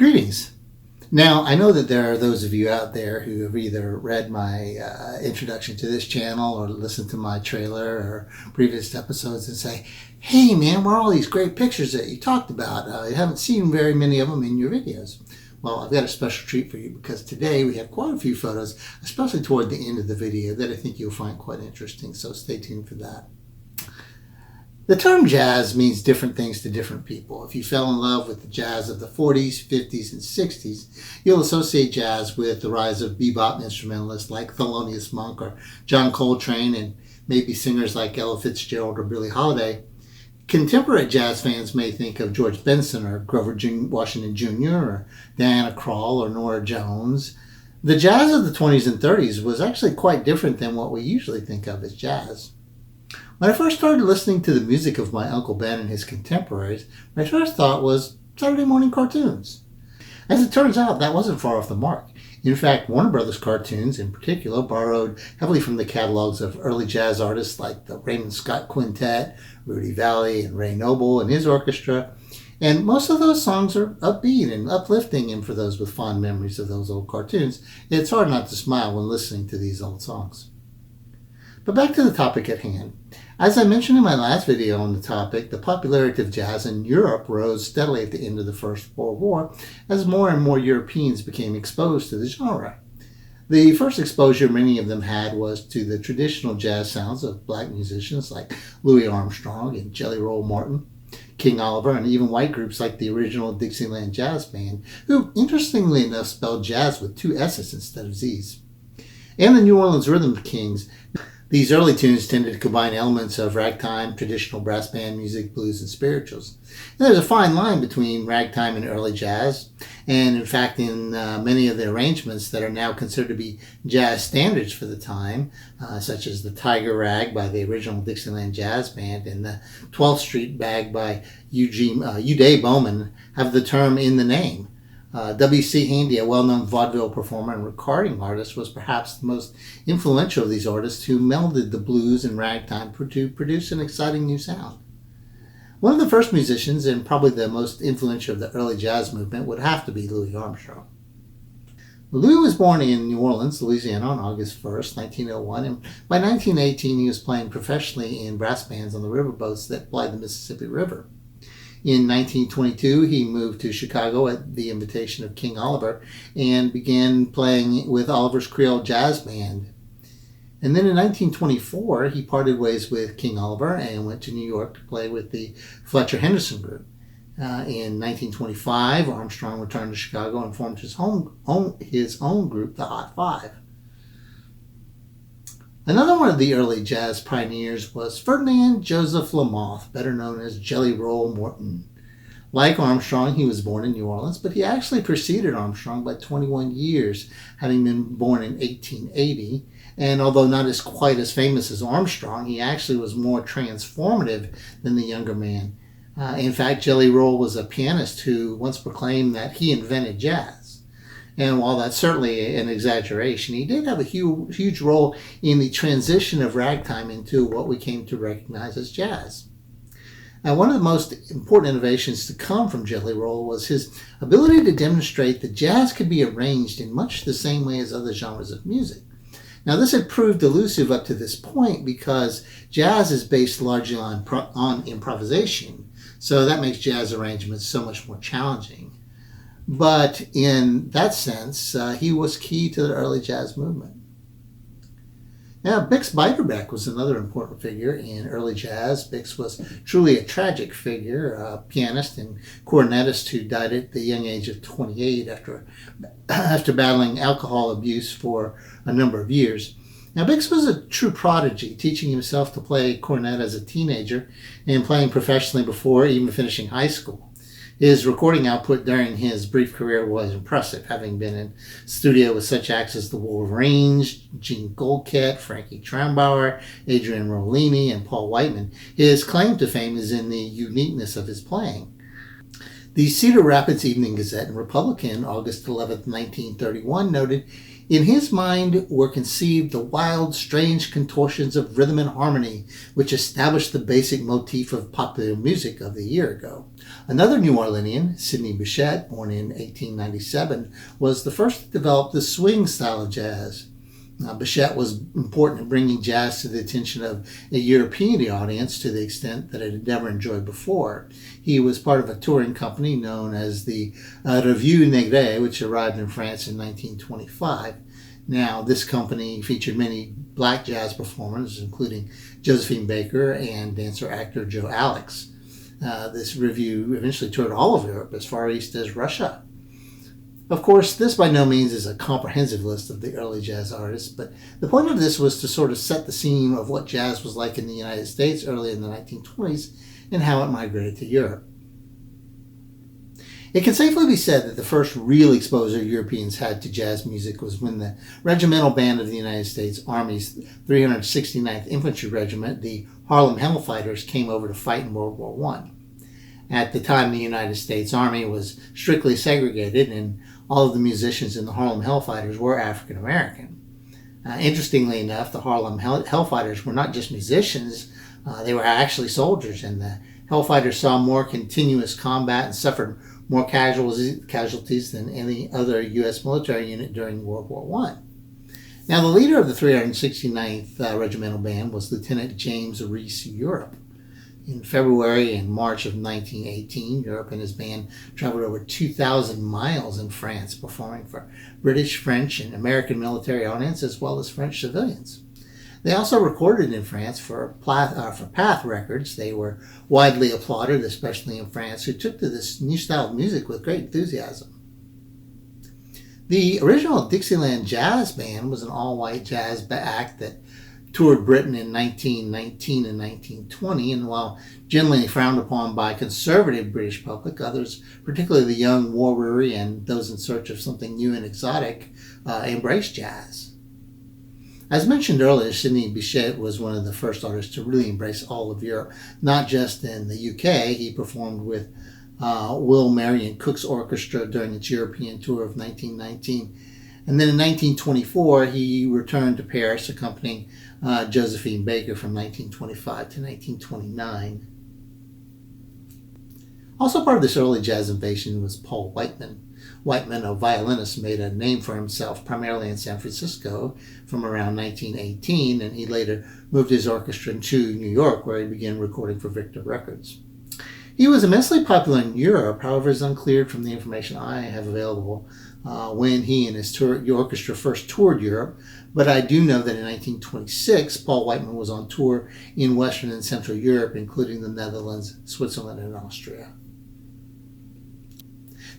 Greetings. Now, I know that there are those of you out there who have either read my introduction to this channel or listened to my trailer or previous episodes and say, hey man, where are all these great pictures that you talked about? I haven't seen very many of them in your videos. Well, I've got a special treat for you because today we have quite a few photos, especially toward the end of the video, that I think you'll find quite interesting, so stay tuned for that. The term jazz means different things to different people. If you fell in love with the jazz of the 40s, 50s, and 60s, you'll associate jazz with the rise of bebop instrumentalists like Thelonious Monk or John Coltrane, and maybe singers like Ella Fitzgerald or Billie Holiday. Contemporary jazz fans may think of George Benson or Grover Washington Jr. or Diana Krall or Nora Jones. The jazz of the 20s and 30s was actually quite different than what we usually think of as jazz. When I first started listening to the music of my Uncle Ben and his contemporaries, my first thought was Saturday morning cartoons. As it turns out, that wasn't far off the mark. In fact, Warner Brothers cartoons in particular borrowed heavily from the catalogs of early jazz artists like the Raymond Scott Quintet, Rudy Vallee, and Ray Noble and his orchestra. And most of those songs are upbeat and uplifting, and for those with fond memories of those old cartoons, it's hard not to smile when listening to these old songs. But back to the topic at hand. As I mentioned in my last video on the topic, the popularity of jazz in Europe rose steadily at the end of the First World War as more and more Europeans became exposed to the genre. The first exposure many of them had was to the traditional jazz sounds of black musicians like Louis Armstrong and Jelly Roll Morton, King Oliver, and even white groups like the original Dixieland Jazz Band, who interestingly enough spelled jazz with two S's instead of Z's. And the New Orleans Rhythm Kings. These early tunes tended to combine elements of ragtime, traditional brass band music, blues, and spirituals. And there's a fine line between ragtime and early jazz, and in fact in many of the arrangements that are now considered to be jazz standards for the time, such as the Tiger Rag by the original Dixieland Jazz Band and the 12th Street Bag by Uday Bowman, have the term in the name. W.C. Handy, a well-known vaudeville performer and recording artist, was perhaps the most influential of these artists who melded the blues and ragtime to produce an exciting new sound. One of the first musicians, and probably the most influential of the early jazz movement, would have to be Louis Armstrong. Louis was born in New Orleans, Louisiana on August 1st, 1901, and by 1918 he was playing professionally in brass bands on the riverboats that plied the Mississippi River. In 1922, he moved to Chicago at the invitation of King Oliver and began playing with Oliver's Creole Jazz Band. And then in 1924, he parted ways with King Oliver and went to New York to play with the Fletcher Henderson Group. In 1925, Armstrong returned to Chicago and formed his own group, the Hot Five. Another one of the early jazz pioneers was Ferdinand Joseph Lamoth, better known as Jelly Roll Morton. Like Armstrong, he was born in New Orleans, but he actually preceded Armstrong by 21 years, having been born in 1880. And although not quite as famous as Armstrong, he actually was more transformative than the younger man. In fact, Jelly Roll was a pianist who once proclaimed that he invented jazz. And while that's certainly an exaggeration, he did have a huge role in the transition of ragtime into what we came to recognize as jazz. Now, one of the most important innovations to come from Jelly Roll was his ability to demonstrate that jazz could be arranged in much the same way as other genres of music. Now, this had proved elusive up to this point because jazz is based largely on improvisation, so that makes jazz arrangements so much more challenging. But in that sense, he was key to the early jazz movement. Now, Bix Beiderbecke was another important figure in early jazz. Bix was truly a tragic figure, a pianist and cornetist who died at the young age of 28 after battling alcohol abuse for a number of years. Now, Bix was a true prodigy, teaching himself to play cornet as a teenager and playing professionally before even finishing high school. His recording output during his brief career was impressive, having been in studio with such acts as the Wolverines, Gene Goldkett, Frankie Traumbauer, Adrian Rollini, and Paul Whiteman. His claim to fame is in the uniqueness of his playing. The Cedar Rapids Evening Gazette and Republican, August 11, 1931, noted, "In his mind were conceived the wild, strange contortions of rhythm and harmony which established the basic motif of popular music of the year ago." Another New Orleanian, Sidney Bechet, born in 1897, was the first to develop the swing style of jazz. Bechet was important in bringing jazz to the attention of a European audience to the extent that it had never enjoyed before. He was part of a touring company known as the Revue Negre, which arrived in France in 1925. Now, this company featured many black jazz performers, including Josephine Baker and dancer-actor Joe Alex. This revue eventually toured all of Europe, as far east as Russia. Of course, this by no means is a comprehensive list of the early jazz artists, but the point of this was to sort of set the scene of what jazz was like in the United States early in the 1920s and how it migrated to Europe. It can safely be said that the first real exposure Europeans had to jazz music was when the Regimental Band of the United States Army's 369th Infantry Regiment, the Harlem Hellfighters, came over to fight in World War I. At the time, the United States Army was strictly segregated, and all of the musicians in the Harlem Hellfighters were African American. Interestingly enough, the Harlem Hellfighters were not just musicians, they were actually soldiers, and the Hellfighters saw more continuous combat and suffered more casualties than any other U.S. military unit during World War I. Now, the leader of the 369th Regimental Band was Lieutenant James Reese Europe. In February and March of 1918, Europe and his band traveled over 2,000 miles in France, performing for British, French, and American military audience, as well as French civilians. They also recorded in France for Path Records. They were widely applauded, especially in France, who took to this new style of music with great enthusiasm. The original Dixieland Jazz Band was an all-white jazz act that toured Britain in 1919 and 1920, and while generally frowned upon by conservative British public, others, particularly the young, war-weary, and those in search of something new and exotic, embraced jazz. As mentioned earlier, Sidney Bechet was one of the first artists to really embrace all of Europe, not just in the UK. He performed with Will Marion Cook's orchestra during its European tour of 1919. And then in 1924, he returned to Paris, accompanying Josephine Baker from 1925 to 1929. Also part of this early jazz invasion was Paul Whiteman. Whiteman, a violinist, made a name for himself primarily in San Francisco from around 1918, and he later moved his orchestra to New York, where he began recording for Victor Records. He was immensely popular in Europe, however, it is unclear from the information I have available when he and his orchestra first toured Europe, but I do know that in 1926, Paul Whiteman was on tour in Western and Central Europe, including the Netherlands, Switzerland, and Austria.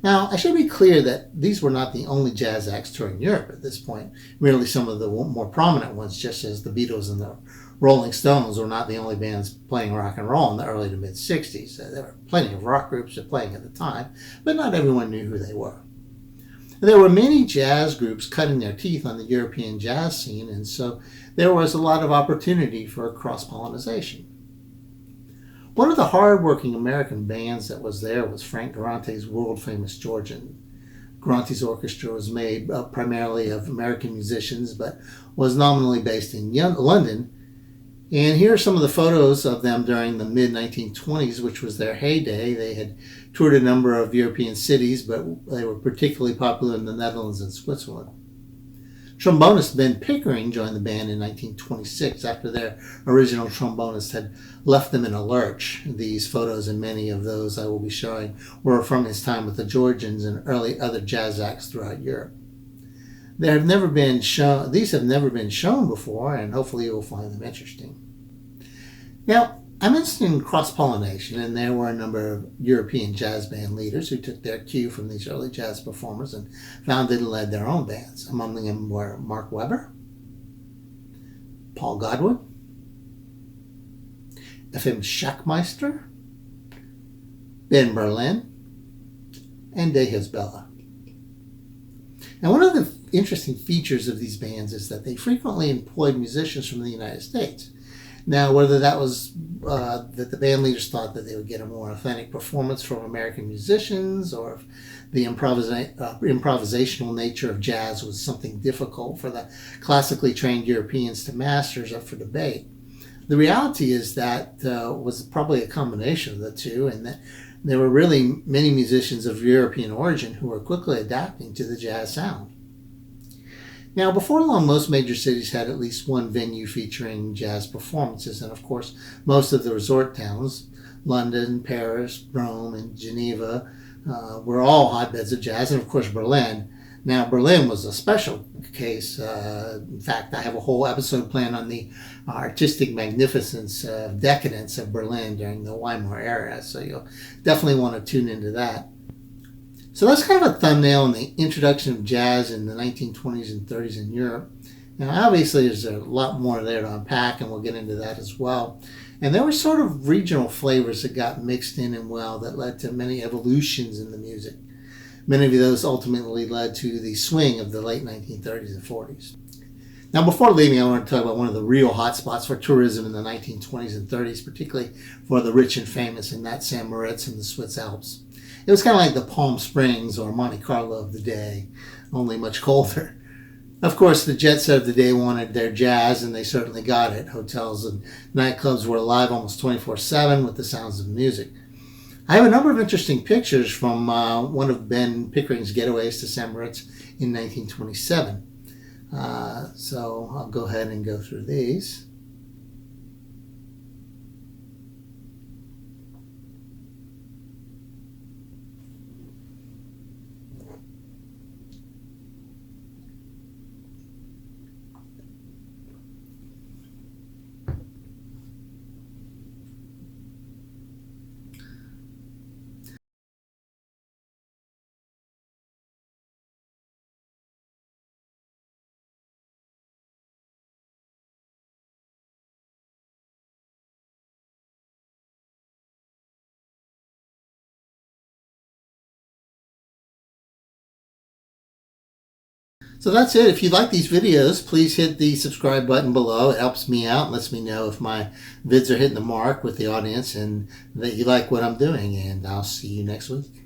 Now, I should be clear that these were not the only jazz acts touring Europe at this point, merely some of the more prominent ones, just as the Beatles and the Rolling Stones were not the only bands playing rock and roll in the early to mid-60s. There were plenty of rock groups playing at the time, but not everyone knew who they were. There were many jazz groups cutting their teeth on the European jazz scene, and so there was a lot of opportunity for cross-pollination. One of the hard-working American bands that was there was Frank Garante's world-famous Georgian. Garante's orchestra was made up primarily of American musicians, but was nominally based in London. And here are some of the photos of them during the mid-1920s, which was their heyday. They had toured a number of European cities, but they were particularly popular in the Netherlands and Switzerland. Trombonist Ben Pickering joined the band in 1926 after their original trombonist had left them in a lurch. These photos and many of those I will be showing were from his time with the Georgians and early other jazz acts throughout Europe. These have never been shown before, and hopefully you will find them interesting. Now, I mentioned cross-pollination, and there were a number of European jazz band leaders who took their cue from these early jazz performers and founded and led their own bands. Among them were Mark Webber, Paul Godwin, Efim Schackmeister, Ben Berlin, and De Hezbollah. Now, one of the interesting features of these bands is that they frequently employed musicians from the United States. Now, whether that was that the band leaders thought that they would get a more authentic performance from American musicians, or if the improvisational nature of jazz was something difficult for the classically trained Europeans to master is up for debate. The reality is that was probably a combination of the two, and that there were really many musicians of European origin who were quickly adapting to the jazz sound. Now, before long, most major cities had at least one venue featuring jazz performances, and of course, most of the resort towns, London, Paris, Rome, and Geneva, were all hotbeds of jazz, and of course, Berlin. Now, Berlin was a special case. In fact, I have a whole episode planned on the artistic magnificence, decadence of Berlin during the Weimar era, so you'll definitely want to tune into that. So that's kind of a thumbnail on the introduction of jazz in the 1920s and 30s in Europe. Now, obviously, there's a lot more there to unpack, and we'll get into that as well. And there were sort of regional flavors that got mixed in and well that led to many evolutions in the music. Many of those ultimately led to the swing of the late 1930s and 40s. Now, before leaving, I want to talk about one of the real hotspots for tourism in the 1920s and 30s, particularly for the rich and famous, and that's St. Moritz in the Swiss Alps. It was kind of like the Palm Springs or Monte Carlo of the day, only much colder. Of course, the jet set of the day wanted their jazz, and they certainly got it. Hotels and nightclubs were alive almost 24/7 with the sounds of music. I have a number of interesting pictures from one of Ben Pickering's getaways to St. Moritz in 1927. So I'll go ahead and go through these. So that's it. If you like these videos, please hit the subscribe button below. It helps me out and lets me know if my vids are hitting the mark with the audience and that you like what I'm doing. And I'll see you next week.